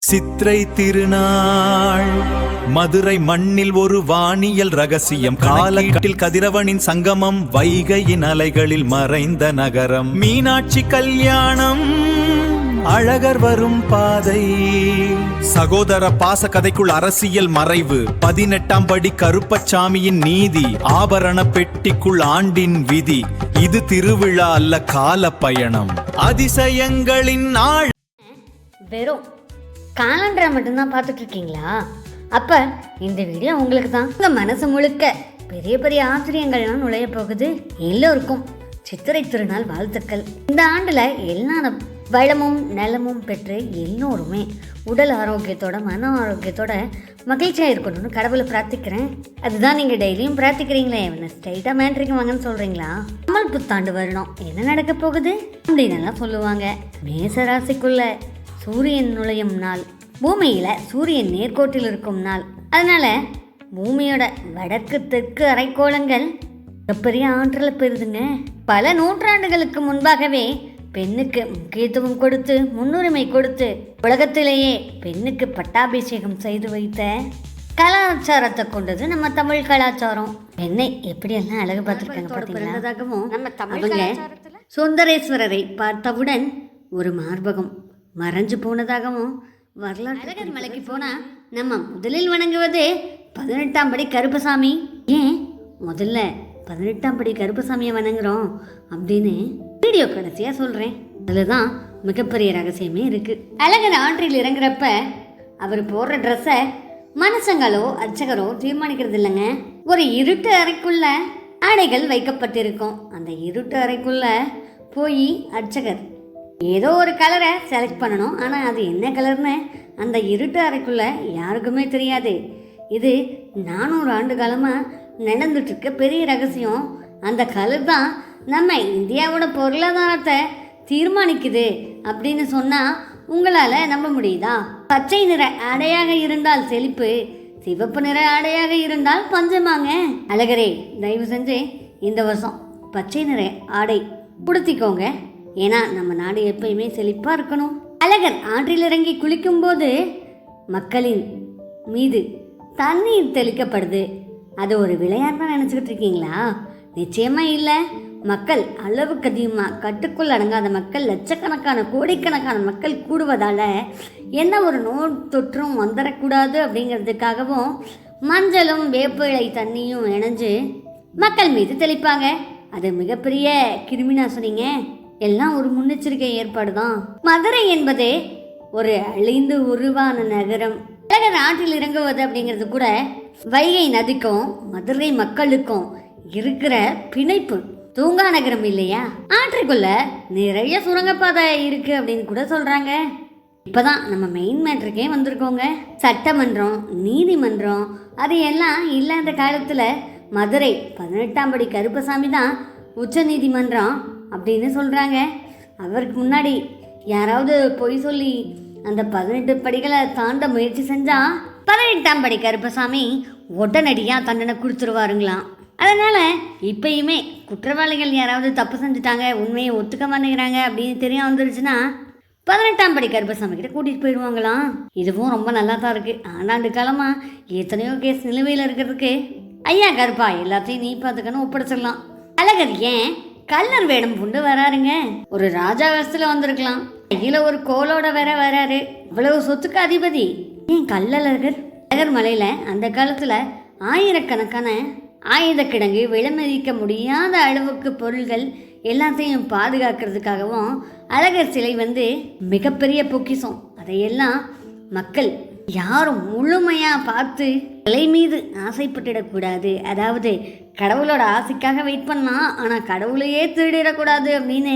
சித்திரை திருநாள் மதுரை மண்ணில் ஒரு வானியல் ரகசியம். காலகட்டில் கதிரவனின் சங்கமம், வைகையின் அலைகளில் மறைந்த நகரம். மீனாட்சி கல்யாணம், அழகர் வரும் பாதை. சகோதர பாச கதைக்குள் அரசியல் மறைவு. 18ஆம் படி கருப்பசாமியின் நீதி. ஆபரண பெட்டிக்குள் ஆண்டின் விதி. இது திருவிழா அல்ல, கால பயணம். அதிசயங்களின் நாள். வெறும் காலண்டரை மட்டும்தான் பார்த்துட்டு இருக்கீங்களா? அப்ப இந்த வீடியோ உங்களுக்கு தான். உங்க மனசு முழுக்க பெரிய பெரிய ஆச்சரியங்கள்லாம் நுழைய போகுது. எல்லோருக்கும் சித்திரை திருநாள் வாழ்த்துக்கள். இந்த ஆண்டுல எல்லா வளமும் நலமும் பெற்று எல்லோருமே உடல் ஆரோக்கியத்தோட மன ஆரோக்கியத்தோட மகிழ்ச்சியா இருக்கணும்னு கடவுளை பிரார்த்திக்கிறேன். அதுதான் நீங்க டெய்லியும் பிரார்த்திக்கிறீங்களே, என்ன ஸ்ட்ரைட்டா மேட்ரிக்கு வாங்கன்னு சொல்றீங்களா? தமிழ் புத்தாண்டு வரணும், என்ன நடக்க போகுது அப்படின்னு எல்லாம் சொல்லுவாங்க. மேசராசிக்குள்ள சூரியன் நுழையும் நாள், பூமியில சூரியன் நேர்கோட்டில் இருக்கும் நாள். அதனால பூமியோட வடக்கு தெற்கு அரைக்கோளங்கள் பெரிய ஆற்றலை பெறுதுங்க. பல நூற்றாண்டுகளுக்கு முன்பாகவே பெண்ணுக்கு முக்கியத்துவம் கொடுத்து முன்னுரிமை கொடுத்து உலகத்திலேயே பெண்ணுக்கு பட்டாபிஷேகம் செய்து வைத்த கலாச்சாரத்தை கொண்டது நம்ம தமிழ் கலாச்சாரம். பெண்ணை எப்படியெல்லாம் அழகு பார்த்துருக்காங்க பார்த்தீங்களா? நம்ம தமிழ் சுந்தரேஸ்வரரை பார்த்தவுடன் ஒரு மார்பகம் மறைஞ்சு போனதாகவும் வரலாற்று. அழகர் மலைக்கு போனா நம்ம முதலில் வணங்குவது 18ஆம் படி கருப்பசாமி. ஏன் முதல்ல 18ஆம் படி கருப்பசாமியை வணங்குறோம் அப்படின்னு வீடியோ கடைசியா சொல்றேன். அதுலதான் மிகப்பெரிய ரகசியமே இருக்கு. அழகர் ஆற்றில் இறங்குறப்ப அவர் போடுற ட்ரெஸ்ஸை மனுஷங்களோ அர்ச்சகரோ தீர்மானிக்கிறது இல்லைங்க. ஒரு இருட்டு அறைக்குள்ள ஆடைகள் வைக்கப்பட்டிருக்கும். அந்த இருட்டு அறைக்குள்ள போய் அர்ச்சகர் ஏதோ ஒரு கலரை செலக்ட் பண்ணணும். ஆனால் அது என்ன கலர்னு அந்த இருட்டு அறைக்குள்ள யாருக்குமே தெரியாது. இது 400 ஆண்டு காலமாக நடந்துட்டுருக்க பெரிய ரகசியம். அந்த கலர் தான் நம்ம இந்தியாவோட பொருளாதாரத்தை தீர்மானிக்குது அப்படின்னு சொன்னால் உங்களால் நம்ப முடியுதா? பச்சை நிற ஆடையாக இருந்தால் செழிப்பு, சிவப்பு நிற ஆடையாக இருந்தால் பஞ்சமாங்க. அழகரே, தயவு செஞ்சு இந்த வருஷம் பச்சை நிற ஆடை உடுத்திக்கோங்க. ஏன்னா நம்ம நாடு எப்பயுமே செழிப்பாக இருக்கணும். அழகர் ஆற்றில் இறங்கி குளிக்கும்போது மக்களின் மீது தண்ணீர் தெளிக்கப்படுது. அது ஒரு விளையாட்டு நினச்சிக்கிட்டு இருக்கீங்களா? நிச்சயமாக இல்லை. மக்கள் அளவுக்கு அதிகமாக கட்டுக்குள் அடங்காத மக்கள், லட்சக்கணக்கான கோடிக்கணக்கான மக்கள் கூடுவதால் எந்த ஒரு நோய் தொற்றும் வந்துடக்கூடாது அப்படிங்கிறதுக்காகவும் மஞ்சளும் வேப்பிலை தண்ணியும் இணைஞ்சு மக்கள் மீது தெளிப்பாங்க. அது மிகப்பெரிய கிருமிநாசினிங்க. எல்லாம் ஒரு முன்னெச்சரிக்கை ஏற்பாடு தான். மதுரை என்பது ஒரு அழிந்து உருவான நகரம். அழகர் ஆற்றில் இறங்குவது அப்படிங்கிறது கூட வைகை நதிக்கும் மதுரை மக்களுக்கும் இருக்கிற பிணைப்பு. தூங்கா நகரம் இல்லையா? ஆற்றுக்குள்ள நிறைய சுரங்கப்பாதை இருக்கு அப்படின்னு கூட சொல்றாங்க. இப்பதான் நம்ம மெயின் மேட்ருக்கே வந்திருக்கோங்க. சட்டமன்றம், நீதிமன்றம் அது எல்லாம் இல்லாத காலத்துல மதுரை 18ஆம் படி கருப்பசாமி தான் உச்ச நீதிமன்றம் அப்படின்னு சொல்கிறாங்க. அவருக்கு முன்னாடி யாராவது பொய் சொல்லி அந்த 18 படிகளை தாண்ட முயற்சி செஞ்சால் 18ஆம் படி கருப்பசாமி உடனடியாக தண்டனை கொடுத்துருவாருங்களாம். அதனால் இப்பயுமே குற்றவாளிகள் யாராவது தப்பு செஞ்சுட்டாங்க, உண்மையை ஒத்துக்க மாட்டேங்கிறாங்க அப்படின்னு தெரிய வந்துருச்சுன்னா 18ஆம் படி கருப்பசாமி கிட்ட கூட்டிகிட்டு போயிடுவாங்களாம். இதுவும் ரொம்ப நல்லா தான் இருக்குது. ஆண்டாண்டு காலமாக எத்தனையோ கேஸ் நிலுவையில் இருக்கிறதுக்கு ஐயா கருப்பா எல்லாத்தையும் நீ பார்த்துக்கணும் ஒப்படைச்சிடலாம். அழகர் ஏன் கல்லர் வேடம் கொண்டு வராருங்க? ஒரு ராஜா வசத்துல வந்திருக்கலாம். கையில ஒரு கோலோட வேற வராரு. இவ்வளவு சொத்துக்கு அதிபதி. ஏன் கல்லழகர்? அழகர் மலையில அந்த காலத்துல ஆயிரக்கணக்கான ஆயுத கிடங்கு, விலைமதிக்க முடியாத அளவுக்கு பொருள்கள் எல்லாத்தையும் பாதுகாக்கிறதுக்காகவும் அழகர் சிலை மிகப்பெரிய பொக்கிஷம். அதையெல்லாம் மக்கள் யாரும் முழுமையா பார்த்து சிலை மீது ஆசைப்பட்டுடக்கூடாது. அதாவது கடவுளோட ஆசைக்காக வெயிட் பண்ணலாம், ஆனா கடவுளையே திருடிடக்கூடாது அப்படின்னு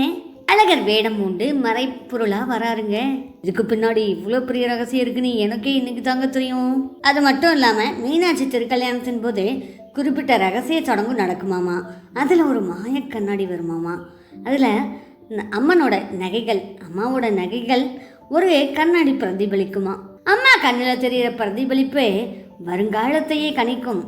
அழகர் வேடம் உண்டு மறைப்பொருளா வராருங்க. இதுக்கு பின்னாடி இவ்வளோ பெரிய ரகசியம் இருக்குன்னு எனக்கே இன்னைக்கு தாங்க தெரியும். அது மட்டும் இல்லாம மீனாட்சி திருக்கல்யாணத்தின் போது குறிப்பிட்ட ரகசிய சடங்கு நடக்குமாமா. அதுல ஒரு மாய கண்ணாடி வருமாமா. அதுல அம்மனோட நகைகள், அம்மாவோட நகைகள் ஒரு கண்ணாடி பிரதிபலிக்குமா. அம்மா கண்ணில் தெரிகிற பிரதிபலிப்பு வருங்காலத்தையே கணிக்கும்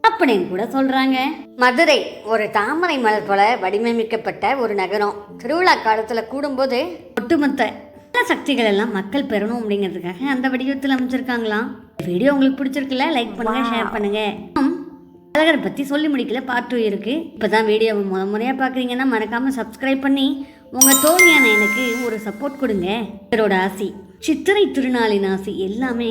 அப்படின்னு கூட சொல்றாங்க. மதுரை ஒரு தாமரை மலர் போல வடிவமைக்கப்பட்ட ஒரு நகரம். திருவிழா காலத்துல கூடும்போது ஒட்டுமொத்த நல்ல சக்திகள் எல்லாம் மக்கள் பெறணும் அப்படிங்கிறதுக்காக அந்த வடிவத்தில் அமைச்சிருக்காங்களாம். வீடியோ உங்களுக்கு பிடிச்சிருக்குல்ல, லைக் பண்ணுங்க, ஷேர் பண்ணுங்க. அழகரை பற்றி சொல்லி முடிக்கல, பார்ட் 2 இருக்குது. இப்போ தான் வீடியோவை முறையாக பார்க்குறீங்கன்னா மறக்காமல் சப்ஸ்கிரைப் பண்ணி உங்கள் தோழியான எனக்கு ஒரு சப்போர்ட் கொடுங்க. இவரோட ஆசி, சித்திரை திருநாளின் ஆசி எல்லாமே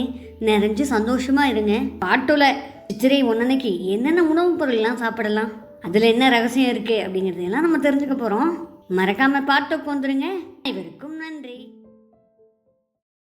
நிறைஞ்சு சந்தோஷமாக இருங்க. பார்ட் 2ல சித்திரை 1 அன்னைக்கு என்னென்ன உணவுப் பொருள்லாம் சாப்பிடலாம், அதில் என்ன ரகசியம் இருக்குது அப்படிங்கிறதையெல்லாம் நம்ம தெரிஞ்சுக்க போகிறோம். மறக்காமல் பார்ட் 2 வந்துருங்க. அனைவருக்கும் நன்றி.